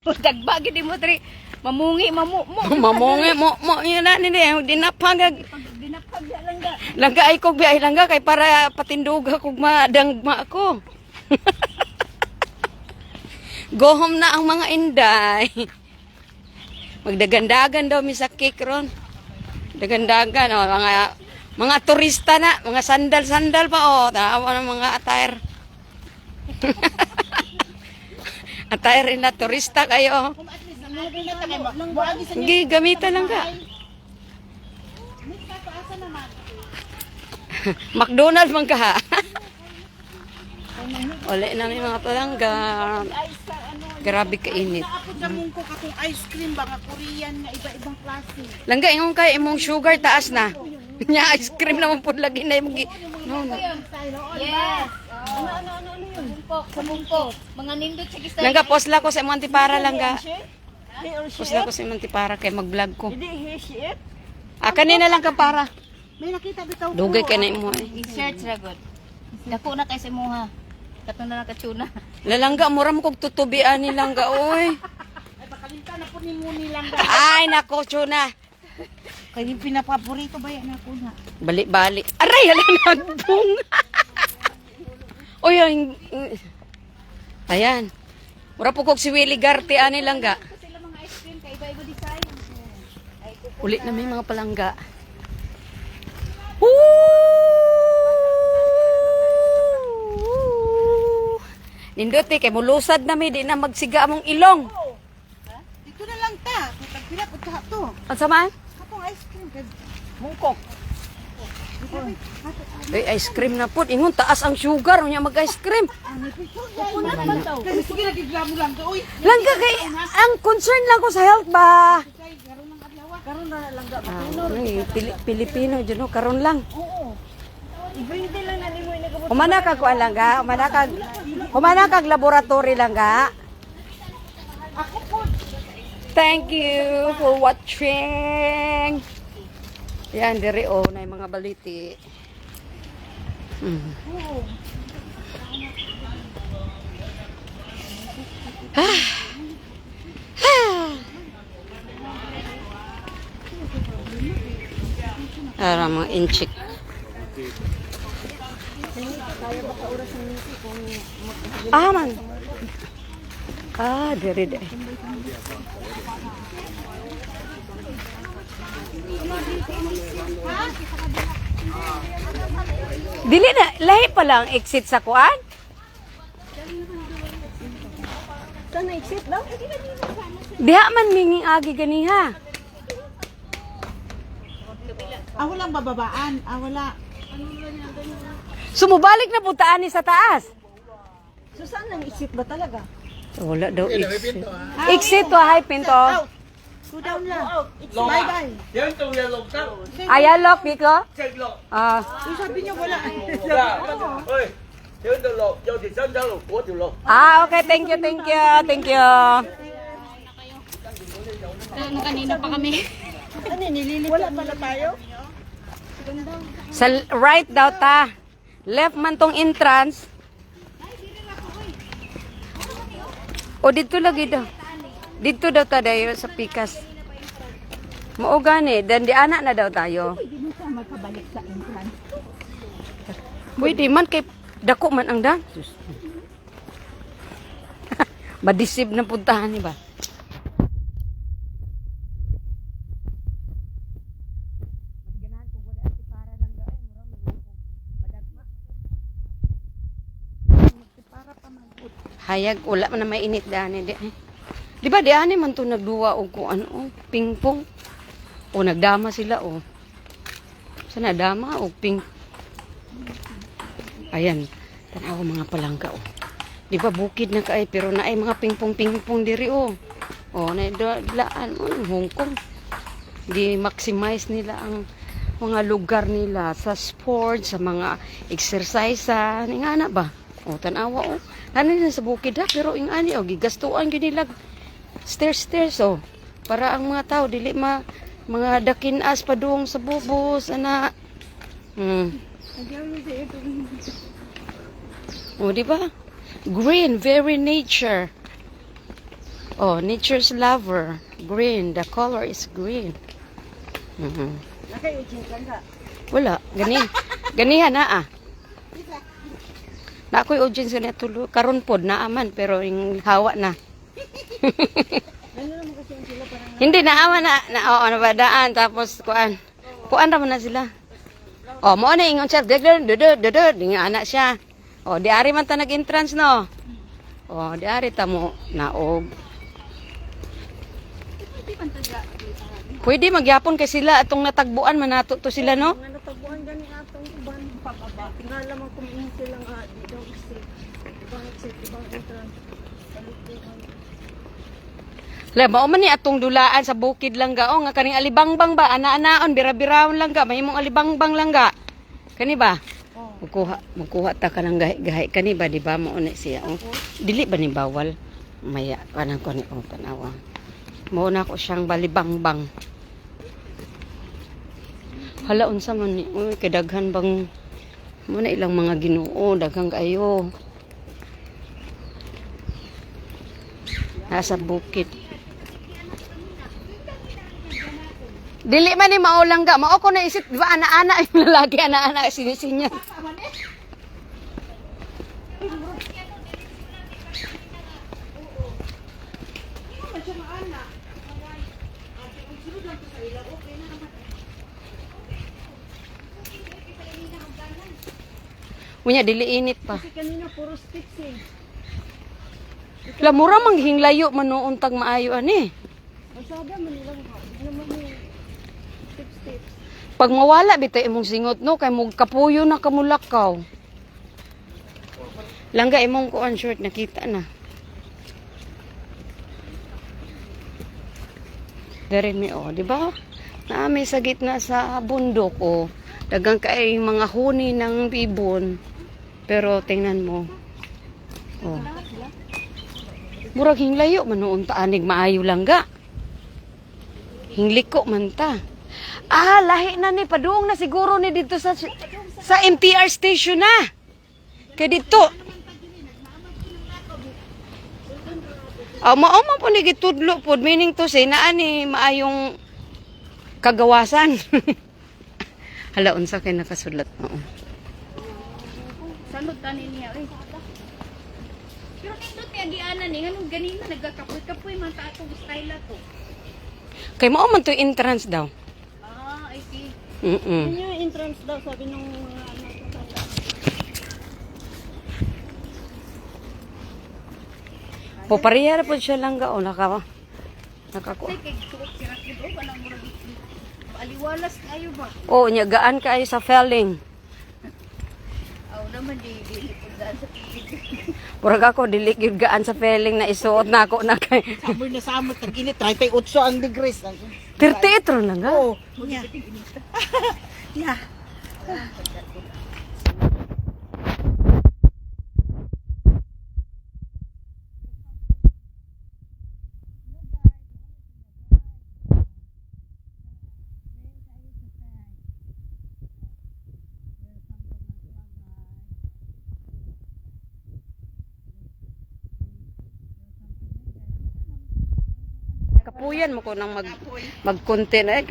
Dagba gid mo tri. Mamungi mo. Mamungi mo yun na nini. Dinapagag. Dinapag langga. Langga ay kog biay langga kay para patinduga kog madangma ko. Go home na ang mga inday. Magdagandagan daw mi sa cake ron. Dagandagan oh, mga turista na, mga sandal pa oh, tawa ng mga attire. Attire na turista kayo. Sige, gamitan lang ka. McDonald's man ka ha. Uli na may mga palangga. Grabe kainit. Naapod sa mong ko kakong ice cream ba nga Korean nga iba-ibang klase. Langga, yung kay imong sugar taas na. Nya ice cream naman po lagi na yung no. Yes. Ano yun? Samungko. Mga nindot sa gista. Langga, posla ko sa imong antipara langga. Posla ko sa imong antipara kay mag-vlog ko. Hindi, he, shit. Kanina lang ka para. May nakita bitaw ko. Dugay ka na imo eh. I-search ra gud. Dako na kay sa imuha. Kato na nakachuna. Lalangga, mura mo kog tutubian ni langga, oy. Ay, bakalinta na po ni mo nilang. Ay, nako, chuna. Kaya yung pinapaborito ba yan ako na? Balik-balik. Aray, hala nagbong. Oy, ayan. Mura po kog si Willie Garte, ani langga. Sila mga ice cream kay iba-iba design. Ulit na may mga palangga. Ninduti kay mulusad na mi di na magsiga among ilong. Dito na lang ta. Pagpila po ta to. Unsa man? Kapong ice cream. Mungkok. Ay, ice cream na po. Ingon taas ang sugar unya mag-ice cream. Sige, nagiglamo lang to. Uy, Langga kay ang concern lang ko sa health ba. karon na lang ga. Pilipino dyan no, karon lang. Oo. Ibrinde lang na nimo inagabot. Humana kag kuan lang ga, humana kag laboratory lang ga. Ako po. Thank you for watching. Yan, diri o, na yung mga baliti. Para mga inchik. Man. Diri. Dili na, lahi pa lang exit sa kuan? Sana exit daw? Diha man minging agi ganiha. Walang bababaan. Wala. Sumubalik na puntaan ni sa taas. So saan nang exit ba talaga? Wala daw exit. Exit to high pinto. Go down lang. Bye-bye. Ayalok dito. Yung sabi niyo wala. Okay, thank you. Kanina pa kami. Ano nililip? Wala pala tayo? Sa right daw ta. Left man tong entrance. O dito lagi daw. Dito daw ta dayo sa Pikas. Mao gani, dan di anak na daw tayo. Hindi mo siya magkabalik sa entrance. Pwede man kay dako man ang dan. Madisib na puntahan ni ba? Hayag, wala man na may init dani di. Di ba di ani man to nagduwa og kung ano, pingpong. O nagdama sila o. Sana dama o ping. Ayan, tanaw mga palangga o. Di ba bukid na kaay pero naay mga pingpong diri o. O na daan o Hong Kong. Di maximize nila ang mga lugar nila sa sports, sa mga exercise, nga na ba? O tanawa o. Ano na sa bukid ha, pero yung ani o, gigastuan yun nila stairs o. Para ang mga tao, dili mga dakinas padung sa bubos, ana. O, di ba? Green, very nature. Oh, nature's lover. Green. The color is green. Mhm. Wala. Ganihan na ah. Na ako'y audience na tulo. Karon pod na aman pero yung hawa na. Hindi naawa na oo nabadaan tapos kuan. Kuan ra man na sila. Oh, mo na ingon siya. Dinga anak siya. Oh, di ari man ta nag-entrance no. Oh, di ari ta mo naog. Pwede magyapon kay sila atong natagbuan man nato to sila no. Natagbuan gani atong uban pababa. Tingala man kumiin sila nga di daw exit. Ibang entrance. La mao man ni atong dulaan sa bukid lang ga nga kaning alibangbang ba ana-anaon bira-biraon lang ga mahimong alibangbang lang ga. Kani ba? Magkuha ta ka ng gahi kani ba di ba mo ni siya. Oh. Dili ba ni bawal? Maya kanang ko ni tanawa. Mao na ko siyang balibangbang. Hala unsa man ni uy kadaghan bang mo na ilang mga Ginoo daghang kayo. Nasa bukid. Dili man ni maulang ga, mao ko naisip, di ba ana-ana yung lalaki, ana-ana sinisinya. Unya dili init pa. Kasi kanina puro sticks eh. La mura manghinglayo manuon tag maayo ani. Masada man nilang ha. Di naman yung tips. Pag mawala bitay imong singot no kay mug kapuyo na kamulakaw. Langga imong kuan short nakita na. Dere mi oh, di ba? Naami sa gitna sa bundok oh. Dagang kay mga huni ng ibon. Pero tingnan mo. Oh. Murag hinglayo manuon ta anig maayo langga. Hingliko man ta. Ah, lahi na ni padung na siguro ni dito sa MTR station na. Kay dito. Mao po ni gitudlo pod meaning to say naa ni maayong kagawasan. Hala unsa kay nakasulat mo. Salud ta niya oy. Pero nindot ni agianan ni nganong ganina nagakapoy-kapoy man ta atong style to. Kay mao man to entrance daw. I see. Yun yung entrance daw sabi nung mga ano. Popariyar po siya lang gao nakakuha. Kay suot sira kid o kanang murag aliwalas kayo ba? Oh, nya gaan kaayo sa felling. Aw naman di pagdaan sa tubig. Murag ako dili gyud gaan sa felling na isuot na ako na kay. Summer na summer tag-init 38 ang degrees. 38 ron lang ga. Oo. Yeah. Yeah. Kapuyan mo ko nang mag-content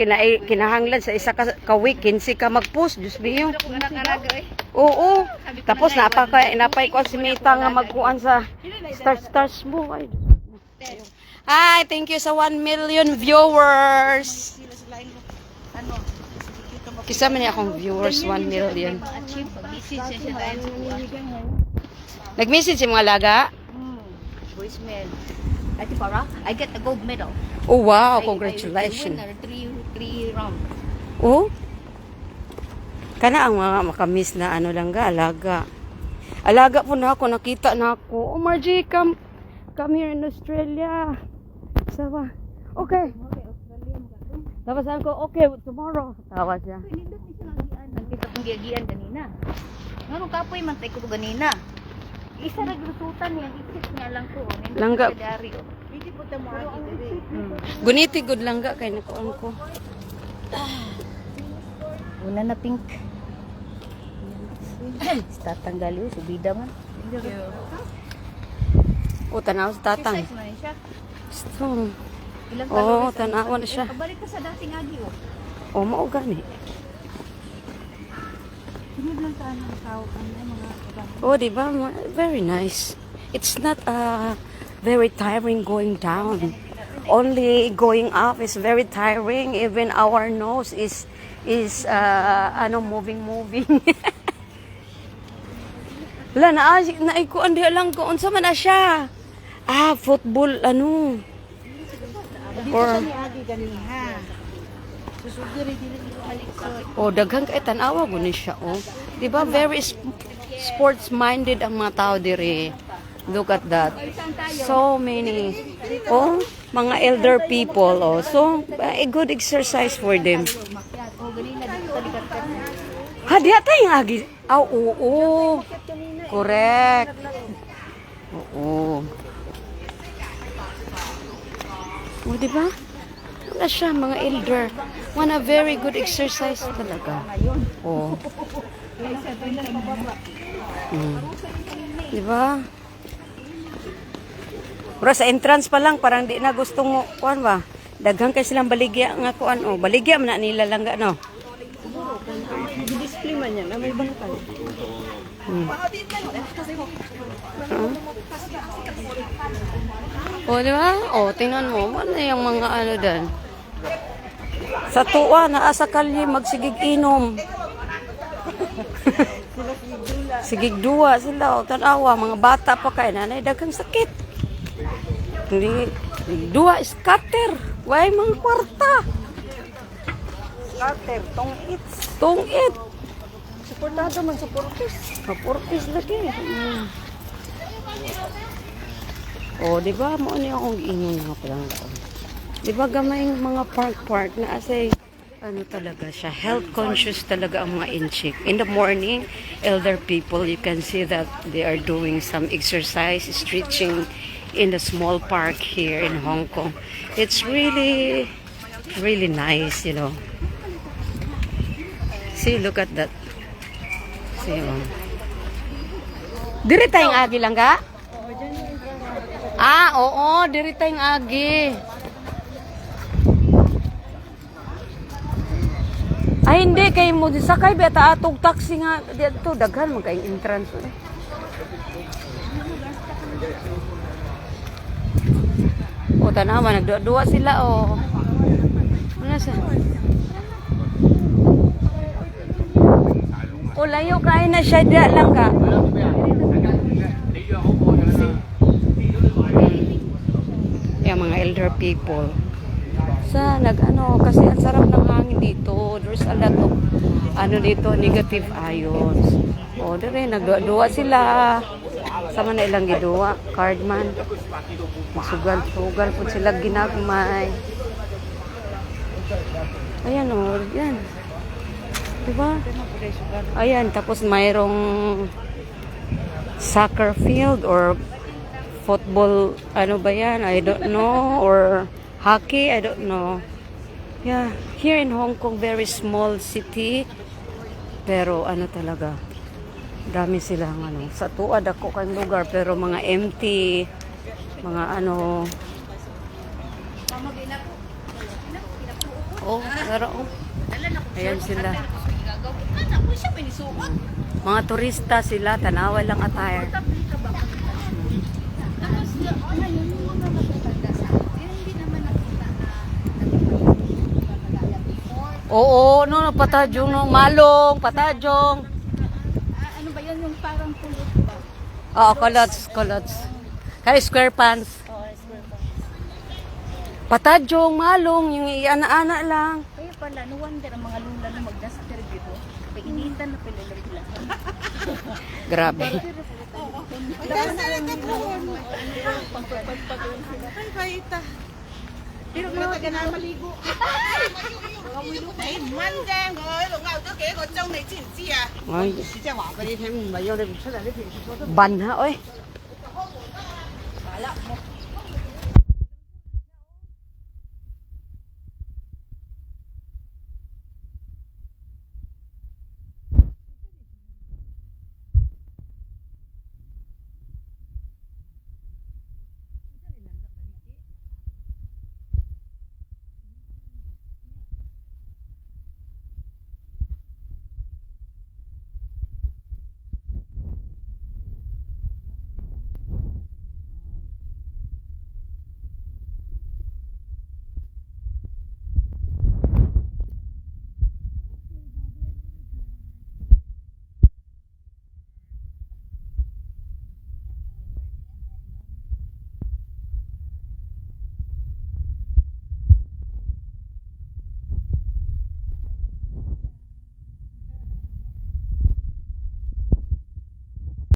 kinahanglan sa isa ka week 15 ka mag-post Diyos biyo. Oo. Tapos napay ko si Mita nga magkuan sa stars mo. Ay. Hi, thank you sa 1 million viewers. Kisa man akong viewers 1 million. Nag-message si mga laga? Voicemail. Ati para, I get the gold medal. Oh wow, I congratulations. winner, three round. Oh? Kana ang mga makamiss na ano lang ga, alaga. Alaga po na ako, nakita na ako. Oh Margie, come here in Australia. Sawa. Okay. Tapos ko, okay, tomorrow. Tawa siya. Nagkita kong giagian ganina. Ngano kapoy man tay ko ganina. Isa ra grututan niya, isip niya lang ko. Langga. Hindi po ta mo agi diri. Guniti good lang ga kay nakuan ko. Una na pink. Tatanggal yun, subida man. O tanaw sa tatang. Exercise man siya. Gusto. Ilang Oo, calories ang- tanawa na siya. Pabalik ka sa dating agi, oh. O, mao gani. Sunod lang sa ano, tawag ano, mga iba. Oh, di ba? Very nice. It's not very tiring going down. Only going up is very tiring. Even our nose is moving. Wala na ikuan di lang ko unsa man na siya. Football ano. Or Ni agi ganiha. Susugiri dili ko haliksod. daghang kay tan-awa guni siya oh. Di ba very sports minded ang mga tao dire. Look at that. So many. Oh, mga elder people. Oh. So, a good exercise for them. Makyat. Oh, ganina dito sa likat-kat. Ha, di ata yung agi. Oo. Correct. Oo. Oh, di ba? Wala siya, mga elder. One very good exercise talaga. Oh. Di ba? Pero sa entrance pa lang, parang di na gustong kuan ba? Daghang kay silang baligya nga kuan oh. Baligya man na nila lang no. Display man yan, may bangkal. O, di ba? O, tingnan mo. Ano yung mga ano dan? Sa tuwa, naasa kalye, magsigig inom. Sigig duwa sila. O, tanawa, mga bata pa kayo. Nanay, daghang sakit. Hindi, duwa, scatter. Way, mga kwarta. Scatter, tong-it. Tungit. Supportado man sa portis. Kapurkis lagi. O, di ba? Mo ano yung inom nga palang daon. Di ba gamay yung mga park na asay ano talaga siya, health conscious talaga ang mga inchik. In the morning, elder people, you can see that they are doing some exercise, stretching in the small park here in Hong Kong. It's really, really nice, you know. See, look at that. See, Diri tayong agi lang ka? Oo, diri tayong agi. Ay, hindi. Kay mo sakay beta atog taxi nga. Dito, daghan mo kayong entrance. O, tanawa. Nagduwa sila, o. Ano sa? O, layo kain na siya. Diya lang ka. Yung mga elder people. Sa nag-ano, kasi ang sarap ng hangin dito. There's a lot of dito, negative ions. O, dire, nagduwa sila. Sama na ilang giduwa. Cardman. Masugal-sugal po sila ginagmay. Ayan o, yan. Diba? Ayan, tapos mayroong soccer field or football, ano ba yan? I don't know. Or hockey, I don't know. Yeah, here in Hong Kong, very small city. Pero ano talaga, dami silang ano. Sa tuwad ako kang lugar, pero mga empty, mga ano. Oh, pero oh. Ayan sila. Mga turista sila, tanawa lang attire. Oo, no, patajong, no, malong, patajong. Ano ba yan yung parang pulot ba? Oo, kolots. Kaya square pants. Patajong, malong, yung iana-ana lang. Kaya pala, no wonder ang mga lula na magdaster dito. Pag initan na pala sila. Grabe. Pero mga taga na maligo. Ay. Ban ha, oy.